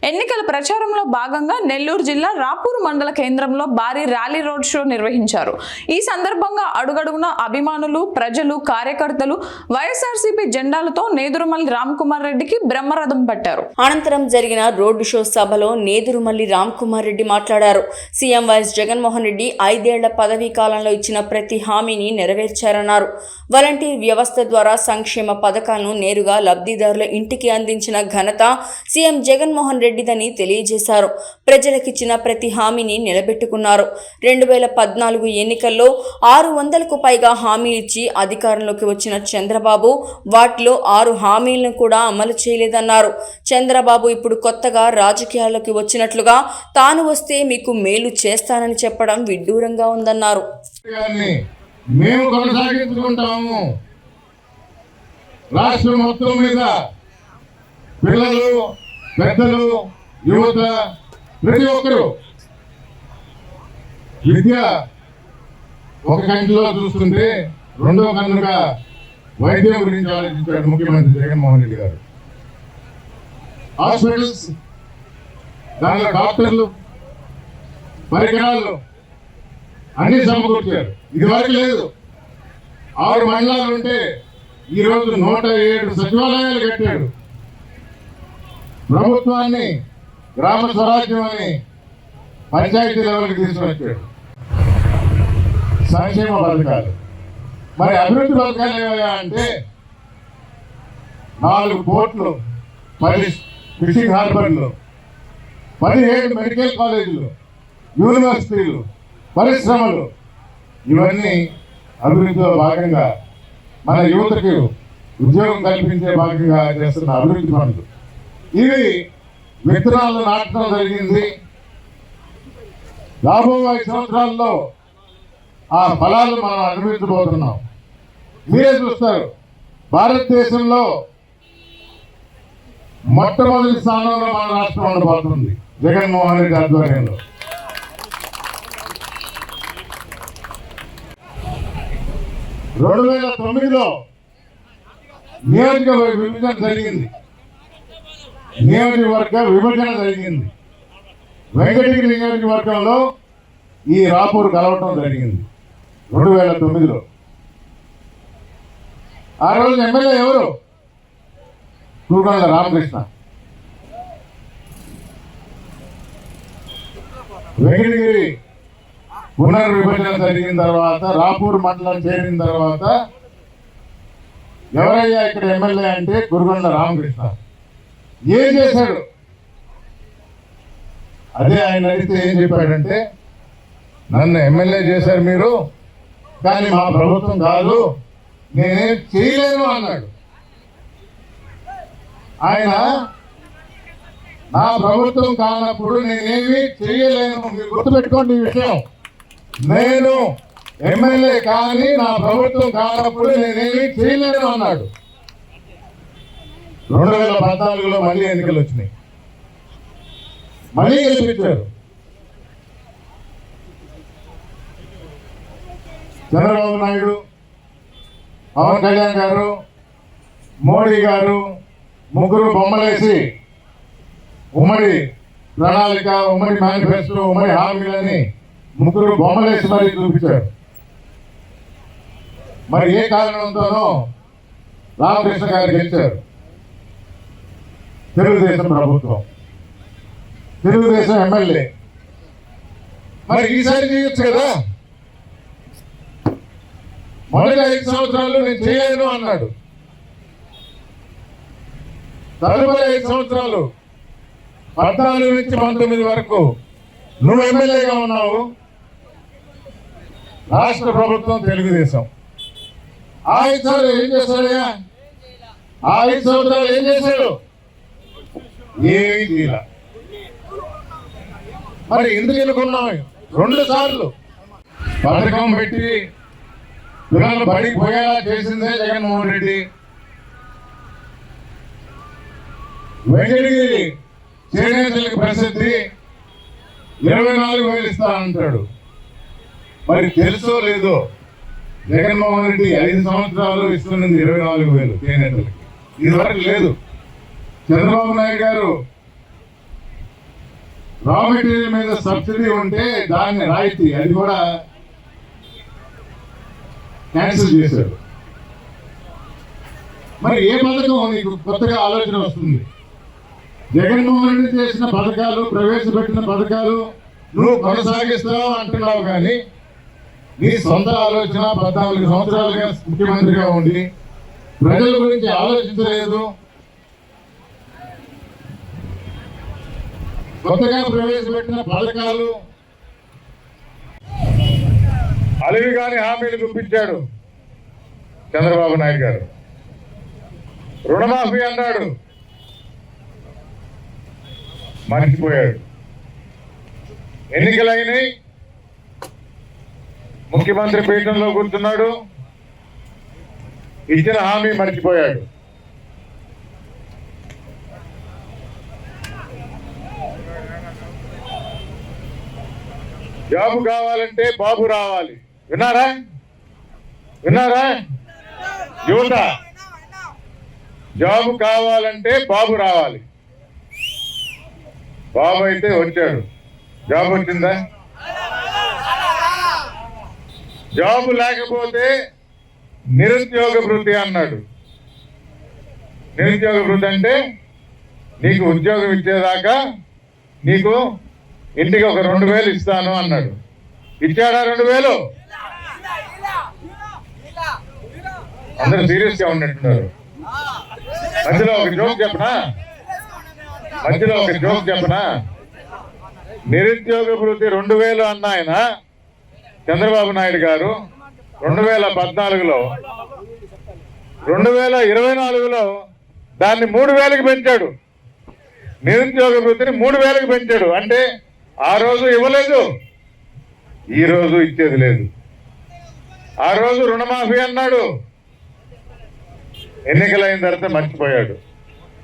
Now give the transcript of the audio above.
ఎన్నికల ప్రచారంలో భాగంగా నెల్లూరు జిల్లా రాపూరు మండల కేంద్రంలో భారీ ర్యాలీ రోడ్ షో నిర్వహించారు. ఈ సందర్భంగా అడుగడుగున అభిమానులు, ప్రజలు, కార్యకర్తలు వైఎస్ఆర్సీపీ జెండాలతో నేదురుమల్లి రామ్కుమార్ రెడ్డికి బ్రహ్మరథం పట్టారు. అనంతరం జరిగిన రోడ్డు షో సభలో నేదురుమల్లి రామ్కుమార్ రెడ్డి మాట్లాడారు. సీఎం వైఎస్ జగన్మోహన్ రెడ్డి 5 ఏళ్ల పదవీ కాలంలో ఇచ్చిన ప్రతి హామీని నెరవేర్చారన్నారు. వాలంటీర్ వ్యవస్థ ద్వారా సంక్షేమ పథకాలను నేరుగా లబ్ధిదారుల ఇంటికి అందించిన ఘనత సీఎం జగన్మోహన్ రెడ్డిదని తెలియజేశారు. ప్రజలకిచ్చిన ప్రతి హామీని నిలబెట్టుకున్నారు. 2014 ఎన్నికల్లో 600కు పైగా హామీలిచ్చి అధికారంలోకి వచ్చిన చంద్రబాబు వాటిలో 6 హామీలను కూడా అమలు చేయలేదన్నారు. చంద్రబాబు ఇప్పుడు కొత్తగా రాజకీయాల్లోకి వచ్చినట్లుగా తాను వస్తే మీకు మేలు చేస్తానని చెప్పడం విడ్డూరంగా ఉందన్నారు. మేము కొనసాగించుకుంటాము. రాష్ట్రం మొత్తం మీద పిల్లలు, పెద్దలు, యువత ప్రతి ఒక్కరూ విద్య ఒక కంటిలో చూస్తుంటే రెండో కన్నుగా వైద్యం గురించి ఆలోచించాడు ముఖ్యమంత్రి జగన్మోహన్ రెడ్డి గారు. హాస్పిటల్స్, దానిలో డాక్టర్లు, పరికరాలు అన్ని సమకూర్చారు. ఇదివరకు లేదు. 6 మండలాలు ఉంటే ఈరోజు 107 సచివాలయాలు కట్టాడు. ప్రభుత్వాన్ని గ్రామ స్వరాజ్యం అని పంచాయతీ లెవెల్కి తీసుకొచ్చాడు. సంక్షేమ పథకాలు, మరి అభివృద్ధి పథకాలు ఏమయ్యా అంటే 4 పోర్ట్లు, 10 ఫిషింగ్ హార్బర్లు, 17 మెడికల్ కాలేజీలు, యూనివర్సిటీలు, పరిశ్రమలు, ఇవన్నీ అభివృద్ధిలో భాగంగా మన యువతకు ఉద్యోగం కల్పించే భాగంగా చేస్తున్న అభివృద్ధి పనులు. ఇవి విత్తనాలు నాటడం జరిగింది. రాబోయే 5 సంవత్సరాల్లో ఆ ఫలాలు మనం అనుభవించబోతున్నాం. మీరే చూస్తారు, భారతదేశంలో మొట్టమొదటి స్థానంలో మన రాష్ట్రం ఉండబోతుంది జగన్మోహన్ రెడ్డి ఆధ్వర్యంలో. 2009లో నియోజకవర్గ విభజన జరిగింది. వెంకటగిరి నియోజకవర్గంలో ఈ రాపూర్ కలవటం జరిగింది 2009లో. ఆ రోజు ఎమ్మెల్యే ఎవరు? కూకొండ రామకృష్ణ. వెంకటగిరి పునర్విభజన జరిగిన తర్వాత, రాపూర్ మండలం చేరిన తర్వాత ఎవరయ్యా ఇక్కడ ఎమ్మెల్యే అంటే కూకొండ రామకృష్ణ. ఏం చేశాడు? అదే ఆయన అడిగితే ఏం చెప్పాడంటే, నన్ను ఎమ్మెల్యే చేశారు మీరు, కానీ మా ప్రభుత్వం కాదు, నేనేం చేయలేను అన్నాడు. ఆయన నా ప్రభుత్వం కానప్పుడు నేనేమి చేయలేను. మీరు గుర్తుపెట్టుకోండి ఈ విషయం. నేను ఎమ్మెల్యే కానీ నా ప్రభుత్వం కానప్పుడు నేనేమి చేయలేను అన్నాడు. 2014లో మళ్ళీ ఎన్నికలు వచ్చినాయి, మళ్ళీ గెలిపించారు. చంద్రబాబు నాయుడు, పవన్ కళ్యాణ్ గారు, మోడీ గారు ముగ్గురు బొమ్మలేసి ఉమ్మడి ప్రణాళిక, ఉమ్మడి మేనిఫెస్టో, ఉమ్మడి హామీలని ముగ్గురు బొమ్మలేసి మరీ చూపించారు. మరి ఏ కారణంతోనో రామకృష్ణ గారు గెలిచారు. తెలుగుదేశం ప్రభుత్వం, తెలుగుదేశం ఎమ్మెల్యే. మరి ఈసారి చేయొచ్చు కదా. మొదటి 5 సంవత్సరాలు నేను చేయలేను అన్నాడు. తదుపరి 5 సంవత్సరాలు 14 నుంచి 19 వరకు నువ్వు ఎమ్మెల్యేగా ఉన్నావు. రాష్ట్ర ప్రభుత్వం తెలుగుదేశం. ఆ 5 సంవత్సరాలు ఏం చేశాడయ్యా? ఆ 5 సంవత్సరాలు ఏం చేశాడు? ఏమీ చేయాల. మరి ఎందుకు ఎన్నుకున్నావు? 2 సార్లు పథకం పెట్టి పిల్లలు బడికి పోయేలా చేసిందే జగన్మోహన్ రెడ్డి. వెంకటగిరి చేనేతలకు ప్రసిద్ధి 24,000 ఇస్తా అంటాడు. మరి తెలుసో లేదో, జగన్మోహన్ రెడ్డి 5 సంవత్సరాలు ఇస్తున్నది 24,000 చేనేతలకి. ఇదివరకు లేదు. చంద్రబాబు నాయుడు గారు రా మెటీరియల్ మీద సబ్సిడీ ఉంటే దాన్ని రాయితీ అది కూడా క్యాన్సిల్ చేశారు. మరి ఏ పథకం నీకు కొత్తగా ఆలోచన వస్తుంది? జగన్మోహన్ రెడ్డి చేసిన పథకాలు, ప్రవేశపెట్టిన పథకాలు నువ్వు కొనసాగిస్తావు అంటున్నావు, కానీ నీ సొంత ఆలోచన 14 సంవత్సరాలుగా ముఖ్యమంత్రిగా ఉండి ప్రజల గురించి ఆలోచించలేదు. కొత్తగా ప్రవేశపెట్టిన పథకాలు అలివి కాని హామీలు గుప్పించాడు చంద్రబాబు నాయుడు గారు. రుణమాఫీ అన్నాడు, మర్చిపోయాడు. ఎన్నికలైనాయి, ముఖ్యమంత్రి పీఠంలో కూర్చున్నాడు, ఇచ్చిన హామీ మర్చిపోయాడు. జాబు కావాలంటే బాబు రావాలి. విన్నారా? యువత, జాబు కావాలంటే బాబు రావాలి. బాబు అయితే వచ్చాడు. జాబ్ వచ్చిందా? జాబు లేకపోతే నిరుద్యోగ వృత్తి అన్నాడు. నిరుద్యోగ వృత్తి అంటే నీకు ఉద్యోగం ఇచ్చేదాకా నీకు ఇంటికి ఒక 2000 ఇస్తాను అన్నాడు. ఇచ్చాడా 2000? అందరూ సీరియస్ గా ఉన్నట్టున్నారు. మధ్యలో ఒక జోక్ చెప్పనా? నిరుద్యోగ వృత్తి 2000 అన్న ఆయన చంద్రబాబు నాయుడు గారు 2014లో 2024లో దాన్ని 3000కి పెంచాడు. నిరుద్యోగ వృత్తిని 3000కి పెంచాడు. అంటే ఆ రోజు ఇవ్వలేదు, ఈ రోజు ఇచ్చేది లేదు. ఆ రోజు రుణమాఫీ అన్నాడు, ఎన్నికలైన తర్వాత మర్చిపోయాడు.